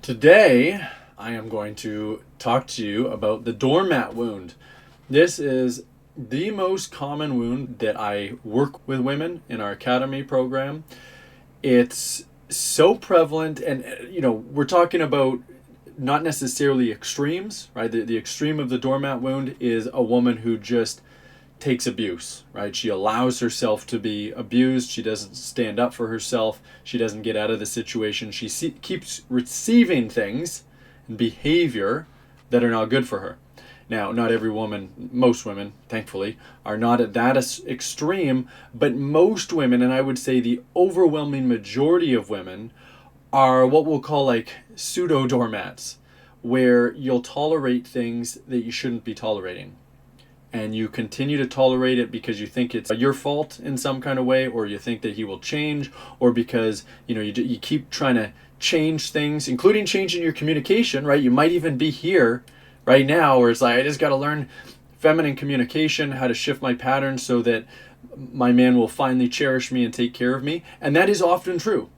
Today, I am going to talk to you about the doormat wound. This is the most common wound that I work with women in our academy program. It's so prevalent, and we're talking about not necessarily extremes, right? The extreme of the doormat wound is a woman who just takes abuse, right? She allows herself to be abused. She doesn't stand up for herself. She doesn't get out of the situation. She keeps receiving things and behavior that are not good for her. Now, not every woman, most women, thankfully, are not at that extreme, but most women, and I would say the overwhelming majority of women, are what we'll call like pseudo doormats, where you'll tolerate things that you shouldn't be tolerating. And you continue to tolerate it because you think it's your fault in some kind of way, or you think that he will change, or because you keep trying to change things, including changing your communication, right? You might even be here right now where it's like, I just got to learn feminine communication, how to shift my patterns so that my man will finally cherish me and take care of me. And that is often true.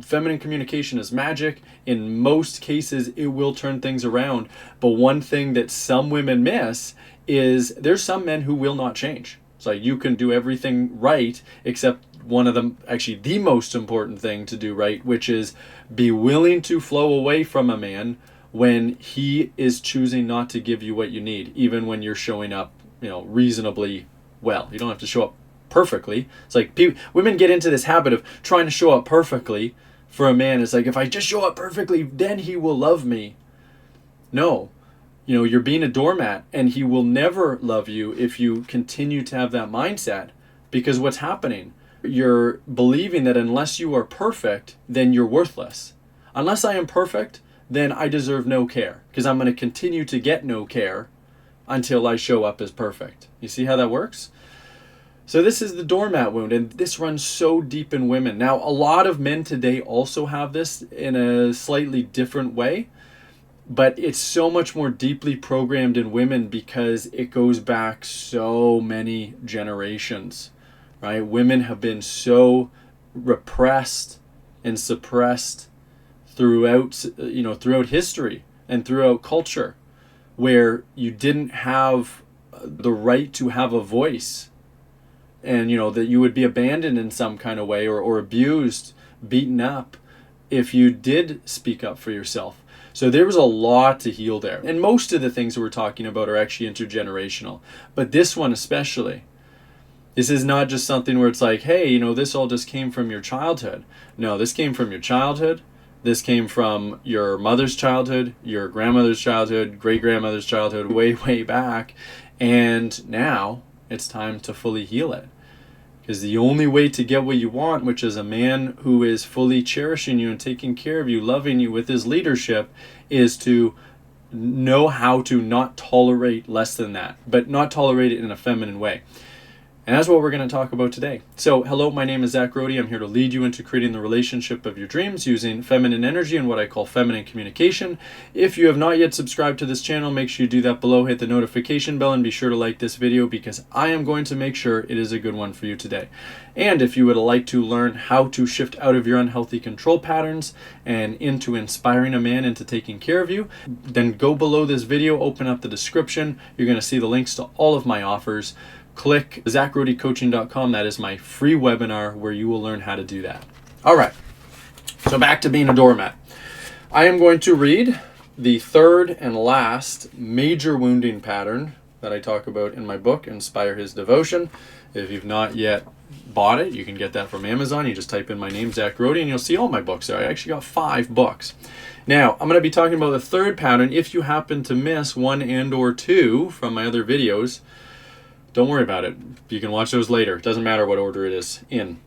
Feminine communication is magic. In most cases, it will turn things around. But one thing that some women miss is there's some men who will not change. It's like you can do everything right except one of them, actually the most important thing to do right, which is be willing to flow away from a man when he is choosing not to give you what you need, even when you're showing up, reasonably well. You don't have to show up perfectly. It's like women get into this habit of trying to show up perfectly for a man. It's like, if I just show up perfectly, then he will love me. No. You're being a doormat, and he will never love you if you continue to have that mindset. Because what's happening? You're believing that unless you are perfect, then you're worthless. Unless I am perfect, then I deserve no care, because I'm going to continue to get no care until I show up as perfect. You see how that works? So this is the doormat wound, and this runs so deep in women. Now, a lot of men today also have this in a slightly different way. But it's so much more deeply programmed in women because it goes back so many generations, right? Women have been so repressed and suppressed throughout history and throughout culture, where you didn't have the right to have a voice, and that you would be abandoned in some kind of way, or abused, beaten up if you did speak up for yourself. So there was a lot to heal there. And most of the things that we're talking about are actually intergenerational. But this one especially, this is not just something where it's like, hey, this all just came from your childhood. No, this came from your childhood. This came from your mother's childhood, your grandmother's childhood, great-grandmother's childhood, way, way back. And now it's time to fully heal it. Because the only way to get what you want, which is a man who is fully cherishing you and taking care of you, loving you with his leadership, is to know how to not tolerate less than that, but not tolerate it in a feminine way. And that's what we're going to talk about today. So, hello, my name is Zach Rohde. I'm here to lead you into creating the relationship of your dreams using feminine energy and what I call feminine communication. If you have not yet subscribed to this channel, make sure you do that below, hit the notification bell, and be sure to like this video because I am going to make sure it is a good one for you today. And if you would like to learn how to shift out of your unhealthy control patterns and into inspiring a man into taking care of you, then go below this video, open up the description. You're going to see the links to all of my offers. Click zachrohdecoaching.com. That is my free webinar where you will learn how to do that. All right. So back to being a doormat. I am going to read the third and last major wounding pattern that I talk about in my book, Inspire His Devotion. If you've not yet bought it, you can get that from Amazon. You just type in my name, Zach Rohde, and you'll see all my books there. I actually got 5 books. Now, I'm going to be talking about the third pattern. If you happen to miss 1 and or 2 from my other videos, don't worry about it. You can watch those later. It doesn't matter what order it is in.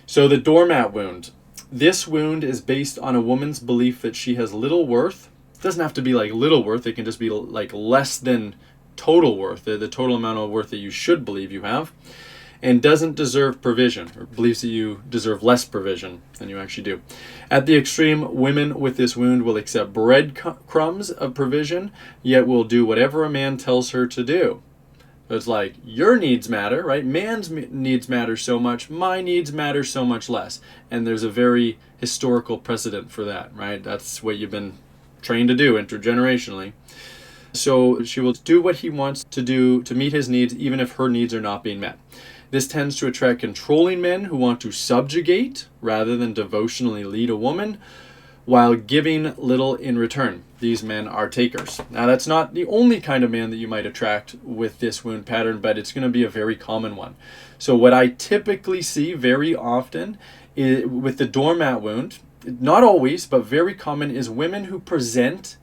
So the doormat wound. This wound is based on a woman's belief that she has little worth. It doesn't have to be like little worth. It can just be like less than total worth, the total amount of worth that you should believe you have, and doesn't deserve provision, or believes that you deserve less provision than you actually do. At the extreme, women with this wound will accept breadcrumbs of provision, yet will do whatever a man tells her to do. It's like, your needs matter, right? Man's needs matter so much, my needs matter so much less. And there's a very historical precedent for that, right? That's what you've been trained to do intergenerationally. So she will do what he wants to do to meet his needs, even if her needs are not being met. This tends to attract controlling men who want to subjugate rather than devotionally lead a woman, while giving little in return. These men are takers. Now, that's not the only kind of man that you might attract with this wound pattern, but it's going to be a very common one. So what I typically see very often with the doormat wound, not always, but very common, is women who present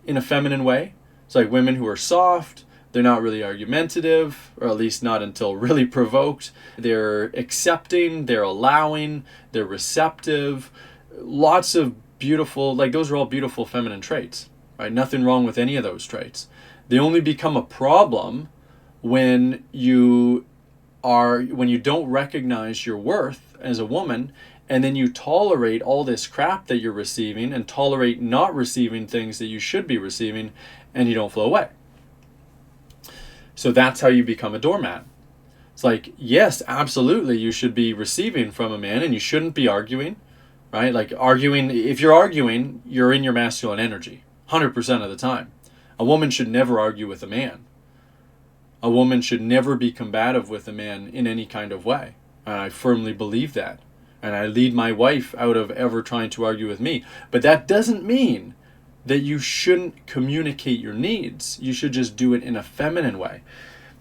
in a feminine way. It's like women who are soft, they're not really argumentative, or at least not until really provoked. They're accepting, they're allowing, they're receptive. Lots of beautiful, like those are all beautiful feminine traits, right? Nothing wrong with any of those traits. They only become a problem when you don't recognize your worth as a woman, and then you tolerate all this crap that you're receiving and tolerate not receiving things that you should be receiving, and you don't flow away. So that's how you become a doormat. It's like, yes, absolutely, you should be receiving from a man, and you shouldn't be arguing, right? Like arguing, if you're arguing, you're in your masculine energy 100% of the time. A woman should never argue with a man. A woman should never be combative with a man in any kind of way. And I firmly believe that. And I lead my wife out of ever trying to argue with me. But that doesn't mean that you shouldn't communicate your needs. You should just do it in a feminine way.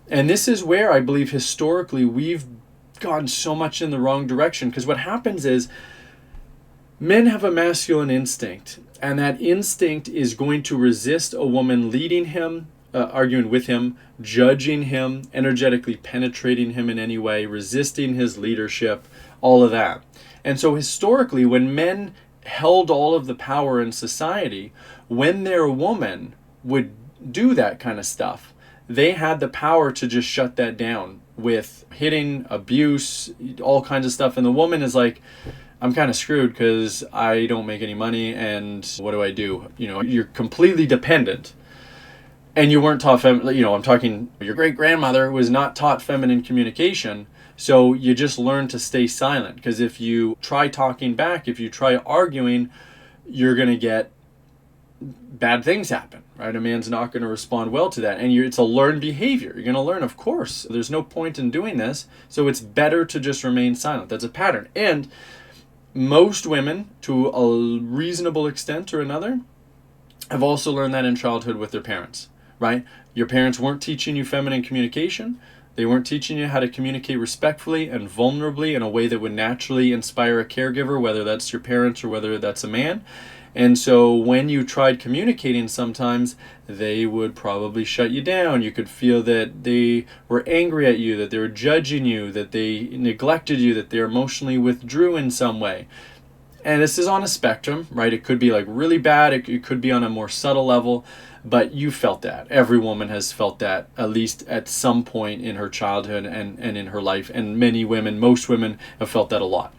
And this is where I believe historically we've gone so much in the wrong direction. Because what happens is men have a masculine instinct. And that instinct is going to resist a woman leading him, arguing with him, judging him, energetically penetrating him in any way, resisting his leadership, all of that. And so historically, when men held all of the power in society, when their woman would do that kind of stuff, they had the power to just shut that down with hitting, abuse, all kinds of stuff. And the woman is like, I'm kind of screwed because I don't make any money, and what do I do? You know, you're completely dependent. And you weren't taught, I'm talking, your great-grandmother was not taught feminine communication, so you just learn to stay silent. Because if you try talking back, if you try arguing, you're going to get bad things happen, right? A man's not going to respond well to that. And it's a learned behavior. You're going to learn, of course. There's no point in doing this, so it's better to just remain silent. That's a pattern. And most women, to a reasonable extent or another, have also learned that in childhood with their parents. Right? Your parents weren't teaching you feminine communication. They weren't teaching you how to communicate respectfully and vulnerably in a way that would naturally inspire a caregiver, whether that's your parents or whether that's a man. And so when you tried communicating, sometimes they would probably shut you down. You could feel that they were angry at you, that they were judging you, that they neglected you, that they emotionally withdrew in some way. And this is on a spectrum, right? It could be like really bad. It could be on a more subtle level. But you felt that. Every woman has felt that, at least at some point in her childhood and in her life. And many women, most women, have felt that a lot.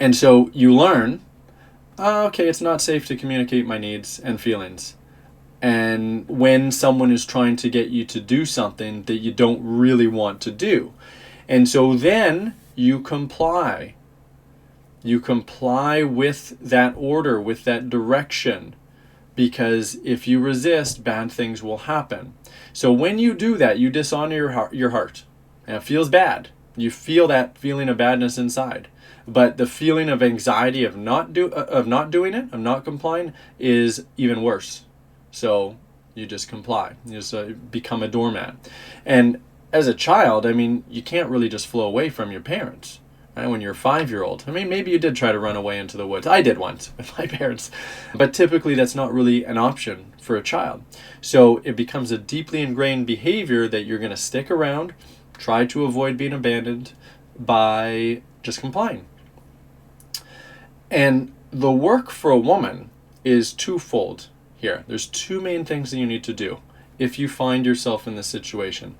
And so you learn, okay, it's not safe to communicate my needs and feelings. And when someone is trying to get you to do something that you don't really want to do. And so then you comply. You comply with that order, with that direction. Because if you resist, bad things will happen. So when you do that, you dishonor your heart. And it feels bad. You feel that feeling of badness inside. But the feeling of anxiety of not doing it, of not complying, is even worse. So you just comply. You just become a doormat. And as a child, I mean, you can't really just flow away from your parents. Right? When you're a 5-year-old. I mean, maybe you did try to run away into the woods. I did once with my parents. But typically that's not really an option for a child. So it becomes a deeply ingrained behavior that you're going to stick around, try to avoid being abandoned by just complying. And the work for a woman is twofold here. There's two main things that you need to do if you find yourself in this situation.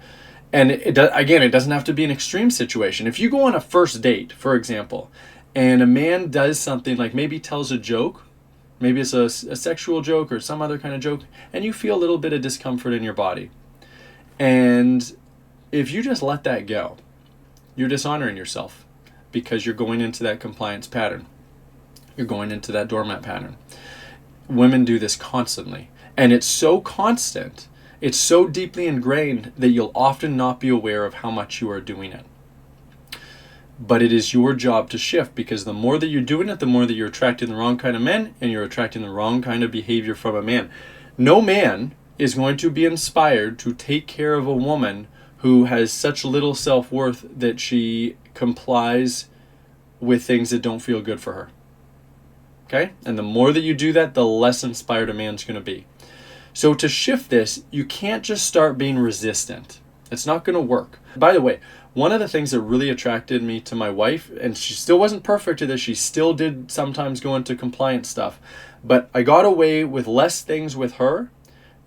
And it doesn't have to be an extreme situation. If you go on a first date, for example, and a man does something like maybe tells a joke, maybe it's a sexual joke or some other kind of joke, and you feel a little bit of discomfort in your body. And if you just let that go, you're dishonoring yourself because you're going into that compliance pattern. You're going into that doormat pattern. women do this constantly. And it's so constant, it's so deeply ingrained that you'll often not be aware of how much you are doing it. But it is your job to shift, because the more that you're doing it, the more that you're attracting the wrong kind of men, and you're attracting the wrong kind of behavior from a man. No man is going to be inspired to take care of a woman who has such little self-worth that she complies with things that don't feel good for her. Okay? And the more that you do that, the less inspired a man's going to be. So to shift this, you can't just start being resistant. It's not going to work. By the way, one of the things that really attracted me to my wife, and she still wasn't perfect at this, she still did sometimes go into compliance stuff, but I got away with less things with her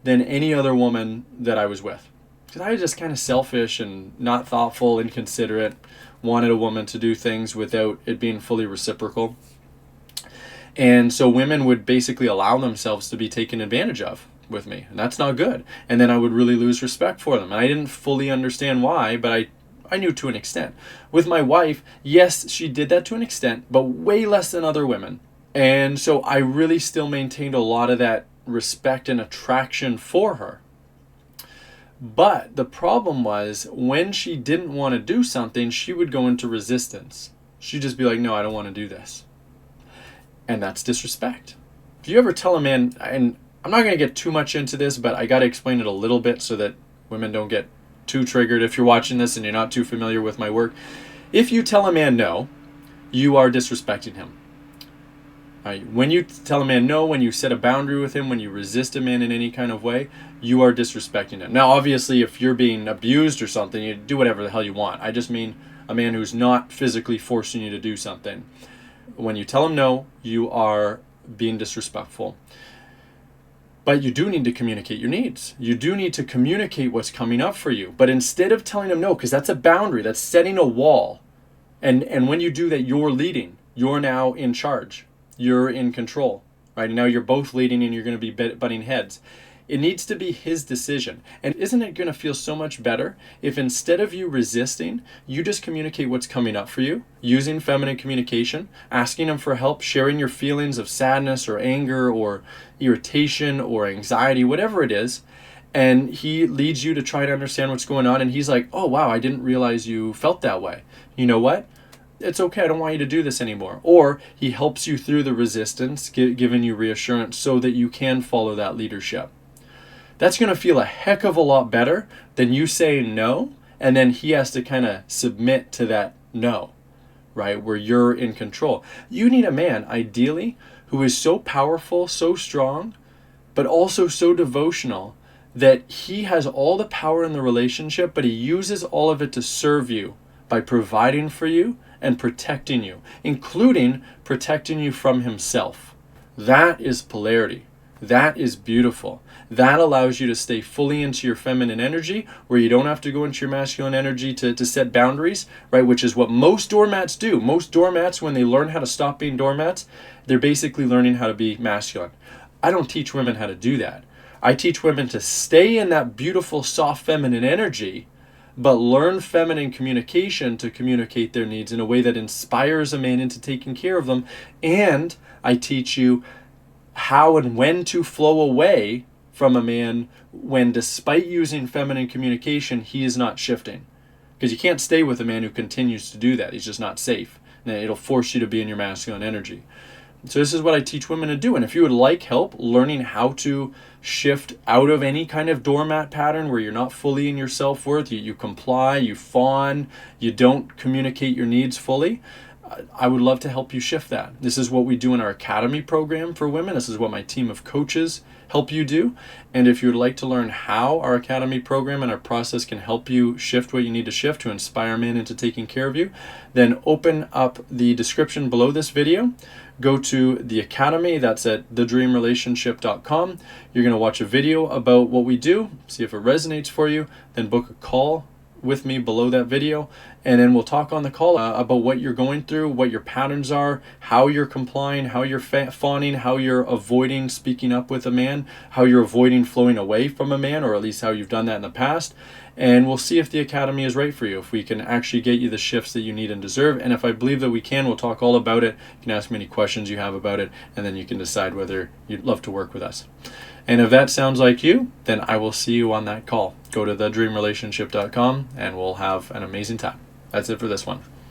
than any other woman that I was with. Because I was just kind of selfish and not thoughtful, inconsiderate, wanted a woman to do things without it being fully reciprocal. And so women would basically allow themselves to be taken advantage of with me, and that's not good. And then I would really lose respect for them. And I didn't fully understand why, but I knew to an extent. With my wife, yes, she did that to an extent, but way less than other women. And so I really still maintained a lot of that respect and attraction for her. But the problem was, when she didn't want to do something, she would go into resistance. She'd just be like, no, I don't want to do this. And that's disrespect. If you ever tell a man, and I'm not going to get too much into this, but I got to explain it a little bit so that women don't get too triggered if you're watching this and you're not too familiar with my work. If you tell a man no, you are disrespecting him. When you tell a man no, when you set a boundary with him, when you resist a man in any kind of way, you are disrespecting him. Now, obviously, if you're being abused or something, you do whatever the hell you want. I just mean a man who's not physically forcing you to do something. When you tell him no, you are being disrespectful. But you do need to communicate your needs. You do need to communicate what's coming up for you. But instead of telling him no, because that's a boundary, that's setting a wall. And when you do that, you're leading. You're now in charge. You're in control. Right? Now you're both leading and you're going to be butting heads. It needs to be his decision. And isn't it going to feel so much better if instead of you resisting, you just communicate what's coming up for you, using feminine communication, asking him for help, sharing your feelings of sadness or anger or irritation or anxiety, whatever it is, and he leads you to try to understand what's going on, and he's like, oh wow, I didn't realize you felt that way. You know what? It's okay, I don't want you to do this anymore. Or he helps you through the resistance, giving you reassurance so that you can follow that leadership. That's going to feel a heck of a lot better than you saying no, and then he has to kind of submit to that no, right? Where you're in control. You need a man, ideally, who is so powerful, so strong, but also so devotional that he has all the power in the relationship, but he uses all of it to serve you by providing for you and protecting you, including protecting you from himself. That is polarity. That is beautiful. That allows you to stay fully into your feminine energy, where you don't have to go into your masculine energy to set boundaries, right? Which is what most doormats do. Most doormats, when they learn how to stop being doormats, they're basically learning how to be masculine. I don't teach women how to do that. I teach women to stay in that beautiful, soft, feminine energy, but learn feminine communication to communicate their needs in a way that inspires a man into taking care of them. And I teach you how and when to flow away from a man when, despite using feminine communication, he is not shifting. Because you can't stay with a man who continues to do that. He's just not safe. And it'll force you to be in your masculine energy. So this is what I teach women to do. And if you would like help learning how to shift out of any kind of doormat pattern where you're not fully in your self-worth, you comply, you fawn, you don't communicate your needs fully, I would love to help you shift that. This is what we do in our academy program for women. This is what my team of coaches help you do. And if you would like to learn how our academy program and our process can help you shift what you need to shift to inspire men into taking care of you, then open up the description below this video. Go to the academy. That's at thedreamrelationship.com. You're going to watch a video about what we do, see if it resonates for you, then book a call with me below that video, and then we'll talk on the call about what you're going through, what your patterns are, how you're complying, how you're fawning, how you're avoiding speaking up with a man, how you're avoiding flowing away from a man, or at least how you've done that in the past. And we'll see if the academy is right for you, if we can actually get you the shifts that you need and deserve. And if I believe that we can, we'll talk all about it. You can ask me any questions you have about it, and then you can decide whether you'd love to work with us. And if that sounds like you, then I will see you on that call. Go to thedreamrelationship.com and we'll have an amazing time. That's it for this one.